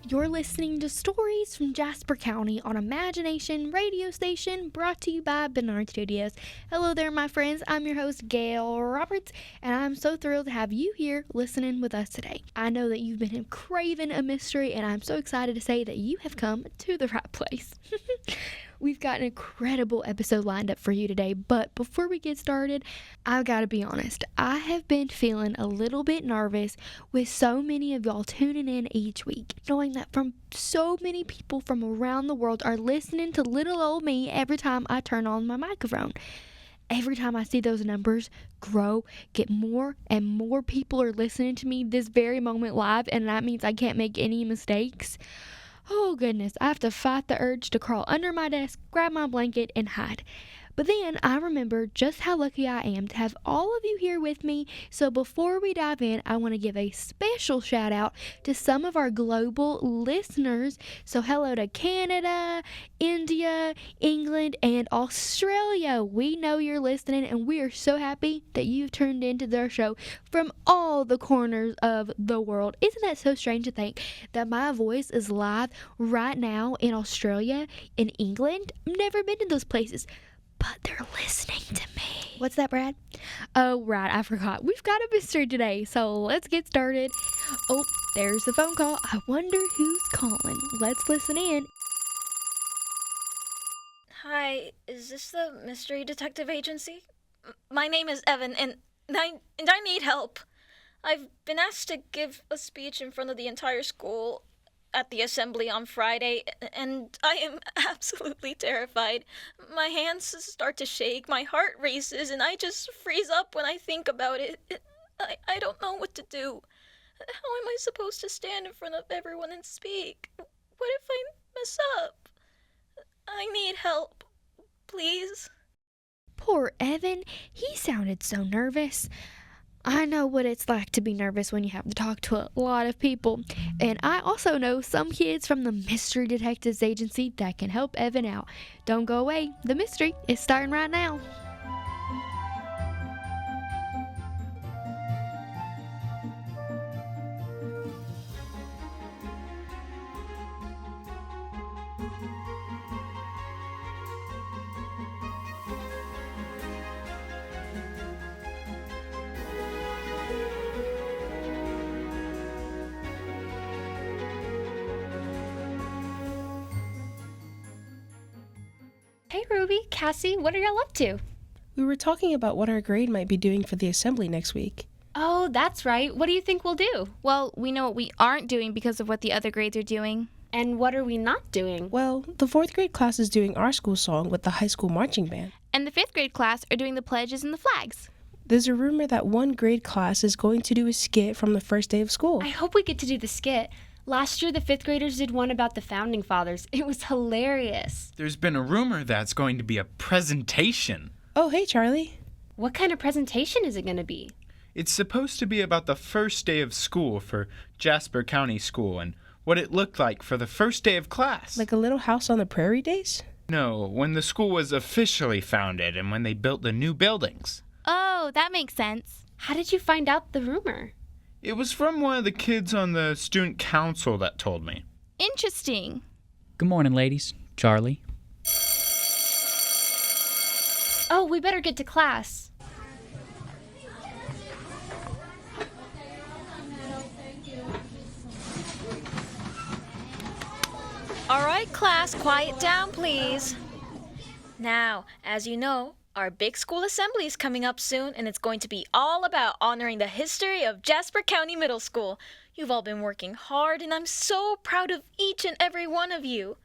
You're listening to Stories from Jasper County on Imagination Radio Station, brought to you by Bernard Studios. Hello there, my friends. I'm your host, Gail Roberts, and I'm so thrilled to have you here listening with us today. I know that you've been craving a mystery, and I'm so excited to say that you have come to the right place. We've got an incredible episode lined up for you today, but before we get started, I've got to be honest. I have been feeling a little bit nervous with so many of y'all tuning in each week, knowing that from so many people from around the world are listening to little old me every time I turn on my microphone. Every time I see those numbers grow, get more and more people are listening to me this very moment live, and that means I can't make any mistakes. Oh goodness, I have to fight the urge to crawl under my desk, grab my blanket, and hide. But then I remember just how lucky I am to have all of you here with me. So before we dive in, I want to give a special shout out to some of our global listeners. So hello to Canada, India, England, and Australia. We know you're listening, and we are so happy that you've tuned into their show from all the corners of the world. Isn't that so strange to think that my voice is live right now in Australia, in England? I've never been to those places, but they're listening to me. What's that, Brad? Oh, right, I forgot. We've got a mystery today, so let's get started. Oh, there's the phone call. I wonder who's calling. Let's listen in. Hi, is this the Mystery Detective Agency? My name is Evan, and I need help. I've been asked to give a speech in front of the entire school at the assembly on Friday, and I am absolutely terrified. My hands start to shake, my heart races, and I just freeze up when I think about it. I don't know what to do. How am I supposed to stand in front of everyone and speak? What if I mess up? I need help, please. Poor Evan. He sounded so nervous. I know what it's like to be nervous when you have to talk to a lot of people. And I also know some kids from the Mystery Detectives Agency that can help Evan out. Don't go away. The mystery is starting right now. Hey Ruby, Cassie, what are y'all up to? We were talking about what our grade might be doing for the assembly next week. Oh, that's right. What do you think we'll do? Well, we know what we aren't doing because of what the other grades are doing. And what are we not doing? Well, the 4th grade class is doing our school song with the high school marching band. And the 5th grade class are doing the pledges and the flags. There's a rumor that one grade class is going to do a skit from the first day of school. I hope we get to do the skit. Last year, the 5th graders did one about the Founding Fathers. It was hilarious. There's been a rumor that's going to be a presentation. Oh, hey, Charlie. What kind of presentation is it going to be? It's supposed to be about the first day of school for Jasper County School and what it looked like for the first day of class. Like a Little House on the Prairie days? No, when the school was officially founded and when they built the new buildings. Oh, that makes sense. How did you find out the rumor? It was from one of the kids on the student council that told me. Interesting. Good morning, ladies. Charlie. Oh, we better get to class. All right, class, quiet down, please. Now, as you know, our big school assembly is coming up soon, and it's going to be all about honoring the history of Jasper County Middle School. You've all been working hard, and I'm so proud of each and every one of you.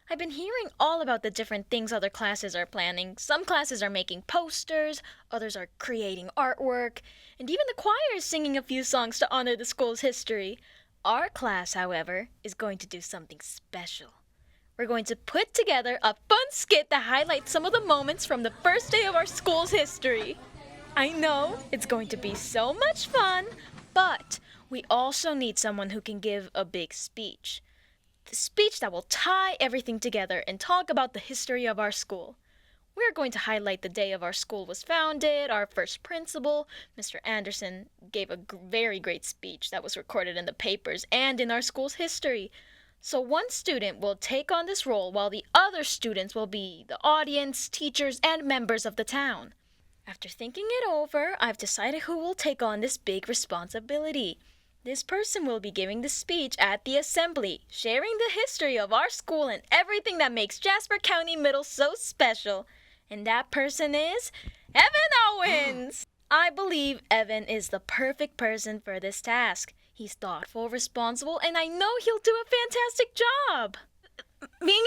I've been hearing all about the different things other classes are planning. Some classes are making posters, others are creating artwork, and even the choir is singing a few songs to honor the school's history. Our class, however, is going to do something special. We're going to put together a fun skit that highlights some of the moments from the first day of our school's history. I know, it's going to be so much fun, but we also need someone who can give a big speech. The speech that will tie everything together and talk about the history of our school. We're going to highlight the day of our school was founded, our first principal, Mr. Anderson, gave a very great speech that was recorded in the papers and in our school's history. So one student will take on this role while the other students will be the audience, teachers, and members of the town. After thinking it over, I've decided who will take on this big responsibility. This person will be giving the speech at the assembly, sharing the history of our school and everything that makes Jasper County Middle so special. And that person is Evan Owens! I believe Evan is the perfect person for this task. He's thoughtful, responsible, and I know he'll do a fantastic job. Me?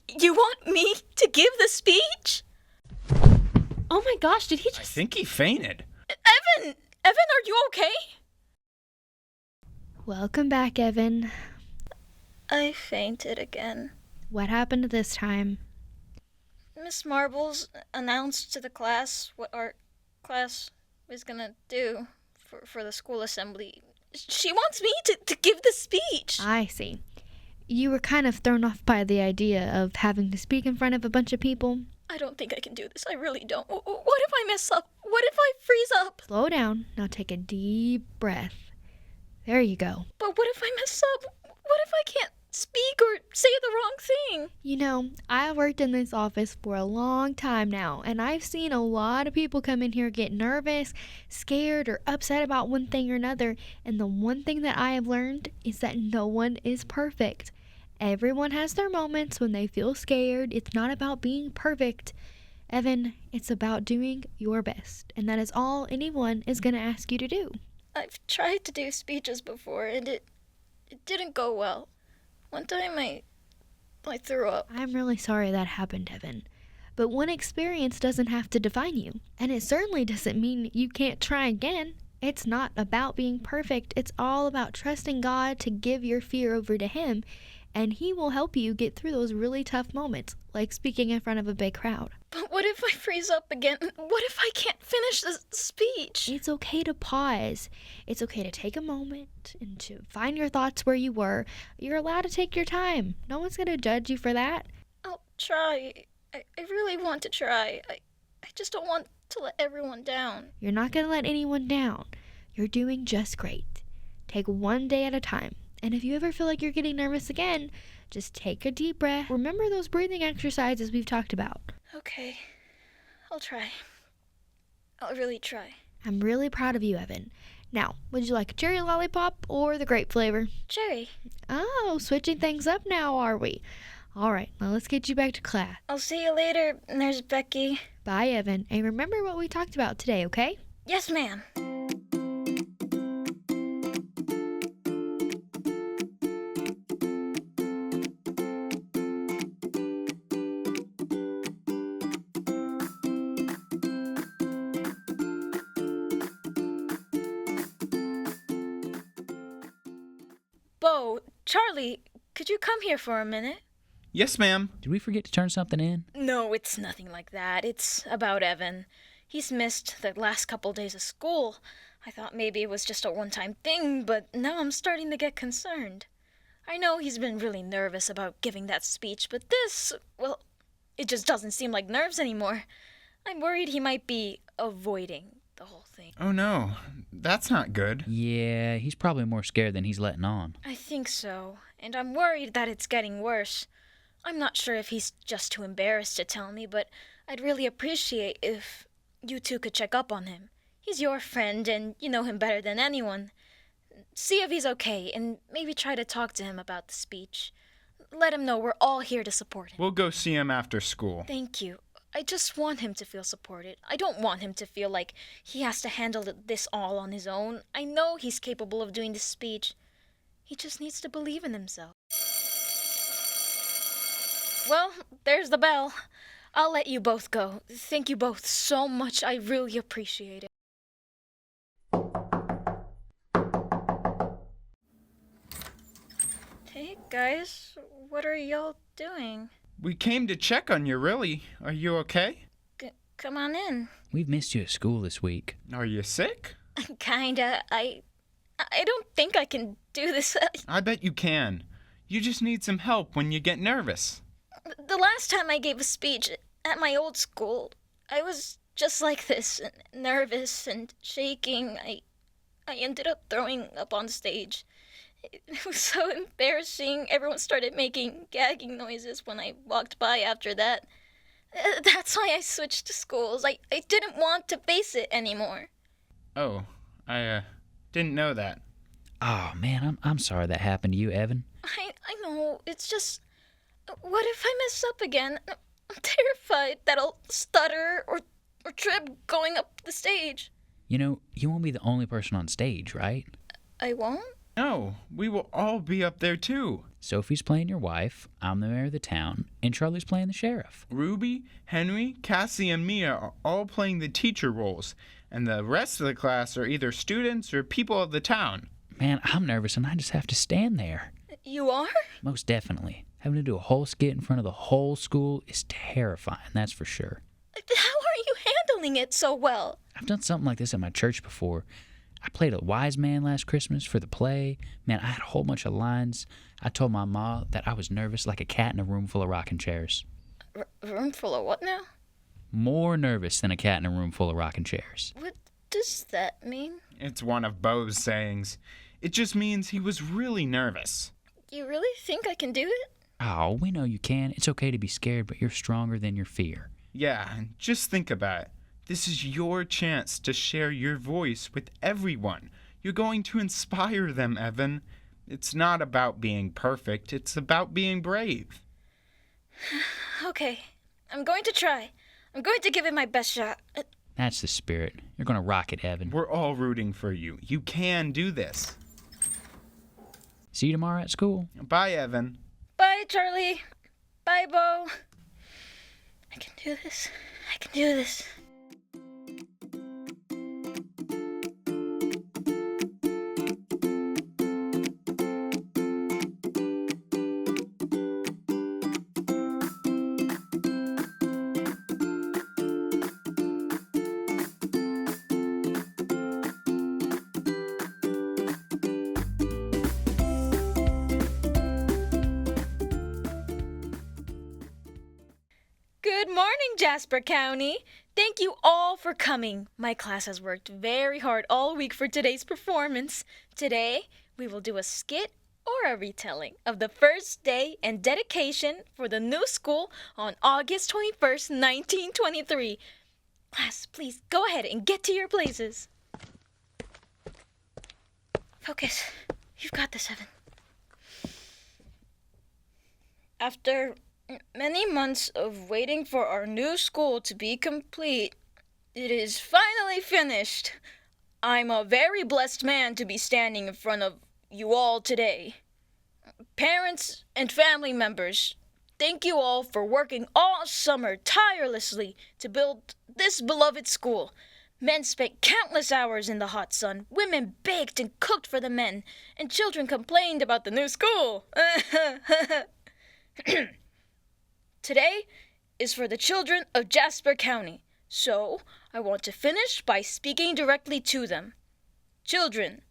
You want me to give the speech? Oh my gosh, did he I just... think he fainted. Evan, are you okay? Welcome back, Evan. I fainted again. What happened this time? Miss Marbles announced to the class what our class was gonna do for the school assembly. She wants me to give the speech. I see. You were kind of thrown off by the idea of having to speak in front of a bunch of people. I don't think I can do this. I really don't. What if I mess up? What if I freeze up? Slow down. Now take a deep breath. There you go. But what if I mess up? What if I can't speak or say the wrong thing? You know, I've worked in this office for a long time now, and I've seen a lot of people come in here get nervous, scared, or upset about one thing or another, and the one thing that I have learned is that no one is perfect. Everyone has their moments when they feel scared. It's not about being perfect. Evan, it's about doing your best, and that is all anyone is going to ask you to do. I've tried to do speeches before, and it didn't go well. One time I threw up. I'm really sorry that happened, Evan. But one experience doesn't have to define you, and it certainly doesn't mean you can't try again. It's not about being perfect. It's all about trusting God to give your fear over to Him, and He will help you get through those really tough moments, like speaking in front of a big crowd. But what if I freeze up again? What if I can't finish the speech? It's okay to pause. It's okay to take a moment and to find your thoughts where you were. You're allowed to take your time. No one's going to judge you for that. I'll try. I really want to try. I just don't want to let everyone down. You're not going to let anyone down. You're doing just great. Take one day at a time. And if you ever feel like you're getting nervous again, just take a deep breath. Remember those breathing exercises we've talked about. Okay, I'll try. I'll really try. I'm really proud of you, Evan. Now, would you like a cherry lollipop or the grape flavor? Cherry. Oh, switching things up now, are we? All right, now let's get you back to class. I'll see you later, Nurse Becky. Bye, Evan. And remember what we talked about today, okay? Yes, ma'am. Bo, Charlie, could you come here for a minute? Yes, ma'am. Did we forget to turn something in? No, it's nothing like that. It's about Evan. He's missed the last couple days of school. I thought maybe it was just a one-time thing, but now I'm starting to get concerned. I know he's been really nervous about giving that speech, but this, well, it just doesn't seem like nerves anymore. I'm worried he might be avoiding the whole thing. Oh no, that's not good. Yeah, he's probably more scared than he's letting on. I think so, and I'm worried that it's getting worse. I'm not sure if he's just too embarrassed to tell me, but I'd really appreciate if you two could check up on him. He's your friend, and you know him better than anyone. See if he's okay, and maybe try to talk to him about the speech. Let him know we're all here to support him. We'll go see him after school. Thank you. I just want him to feel supported. I don't want him to feel like he has to handle this all on his own. I know he's capable of doing this speech. He just needs to believe in himself. Well, there's the bell. I'll let you both go. Thank you both so much. I really appreciate it. Hey, guys. What are y'all doing? We came to check on you, really. Are you okay? Come on in. We've missed you at school this week. Are you sick? Kinda. I don't think I can do this. I bet you can. You just need some help when you get nervous. The last time I gave a speech at my old school, I was just like this, nervous and shaking. I ended up throwing up on stage. It was so embarrassing. Everyone started making gagging noises when I walked by after that. That's why I switched to schools. I didn't want to face it anymore. Oh, I didn't know that. Oh, man, I'm sorry that happened to you, Evan. I know. It's just, what if I mess up again? I'm terrified that I'll stutter or trip going up the stage. You know, you won't be the only person on stage, right? I won't? No, we will all be up there too. Sophie's playing your wife, I'm the mayor of the town, and Charlie's playing the sheriff. Ruby, Henry, Cassie, and Mia are all playing the teacher roles, and the rest of the class are either students or people of the town. Man, I'm nervous and I just have to stand there. You are? Most definitely. Having to do a whole skit in front of the whole school is terrifying, that's for sure. How are you handling it so well? I've done something like this at my church before. I played a wise man last Christmas for the play. Man, I had a whole bunch of lines. I told my ma that I was nervous like a cat in a room full of rocking chairs. Room full of what now? More nervous than a cat in a room full of rocking chairs. What does that mean? It's one of Bo's sayings. It just means he was really nervous. You really think I can do it? Oh, we know you can. It's okay to be scared, but you're stronger than your fear. Yeah, and just think about it. This is your chance to share your voice with everyone. You're going to inspire them, Evan. It's not about being perfect. It's about being brave. Okay, I'm going to try. I'm going to give it my best shot. That's the spirit. You're going to rock it, Evan. We're all rooting for you. You can do this. See you tomorrow at school. Bye, Evan. Bye, Charlie. Bye, Bo. I can do this. I can do this. Good morning, Jasper County. Thank you all for coming. My class has worked very hard all week for today's performance. Today, we will do a skit or a retelling of the first day and dedication for the new school on August 21st, 1923. Class, please go ahead and get to your places. Focus. You've got this, Evan. After many months of waiting for our new school to be complete, it is finally finished. I'm a very blessed man to be standing in front of you all today. Parents and family members, thank you all for working all summer tirelessly to build this beloved school. Men spent countless hours in the hot sun, women baked and cooked for the men, and children complained about the new school. Today is for the children of Jasper County, so I want to finish by speaking directly to them. Children,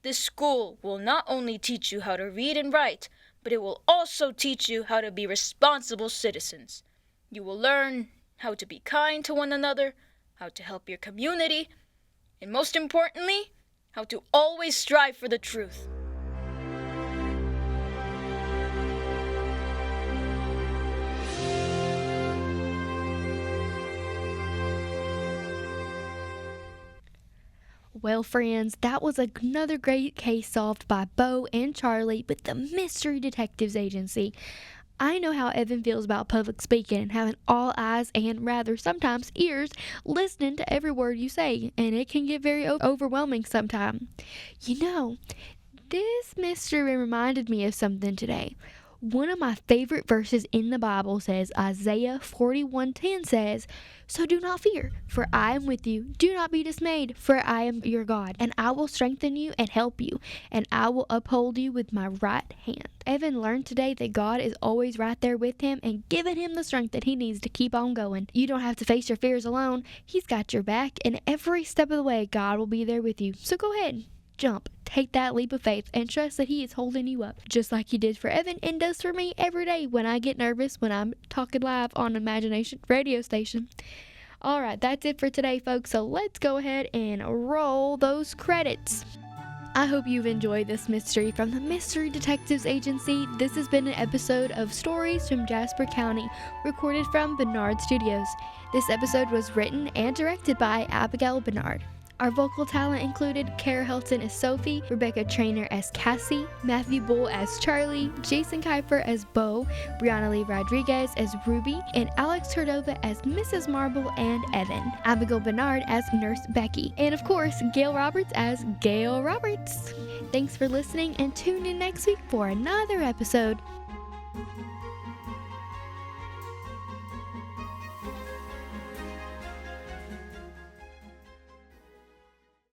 this school will not only teach you how to read and write, but it will also teach you how to be responsible citizens. You will learn how to be kind to one another, how to help your community, and most importantly, how to always strive for the truth. Well, friends, that was another great case solved by Bo and Charlie with the Mystery Detectives Agency. I know how Evan feels about public speaking and having all eyes and rather sometimes ears listening to every word you say, and it can get very overwhelming sometimes. You know, this mystery reminded me of something today. One of my favorite verses in the Bible says, Isaiah 41:10 says, "So do not fear, for I am with you. Do not be dismayed, for I am your God, and I will strengthen you and help you, and I will uphold you with my right hand." Evan learned today that God is always right there with him and giving him the strength that he needs to keep on going. You don't have to face your fears alone. He's got your back, and every step of the way, God will be there with you. So go ahead. Jump, take that leap of faith, and trust that he is holding you up, just like he did for Evan and does for me every day when I get nervous when I'm talking live on Imagination radio station. Alright, that's it for today, folks, so let's go ahead and roll those credits. I hope you've enjoyed this mystery from the Mystery Detectives Agency. This has been an episode of Stories from Jasper County, recorded from Bernard Studios. This episode was written and directed by Abigail Bernard. Our vocal talent included Kara Helton as Sophie, Rebecca Trainer as Cassie, Matthew Bull as Charlie, Jason Kuiper as Bo, Brianna Lee Rodriguez as Ruby, and Alex Cordova as Mrs. Marble and Evan, Abigail Bernard as Nurse Becky, and of course, Gail Roberts as Gail Roberts. Thanks for listening and tune in next week for another episode.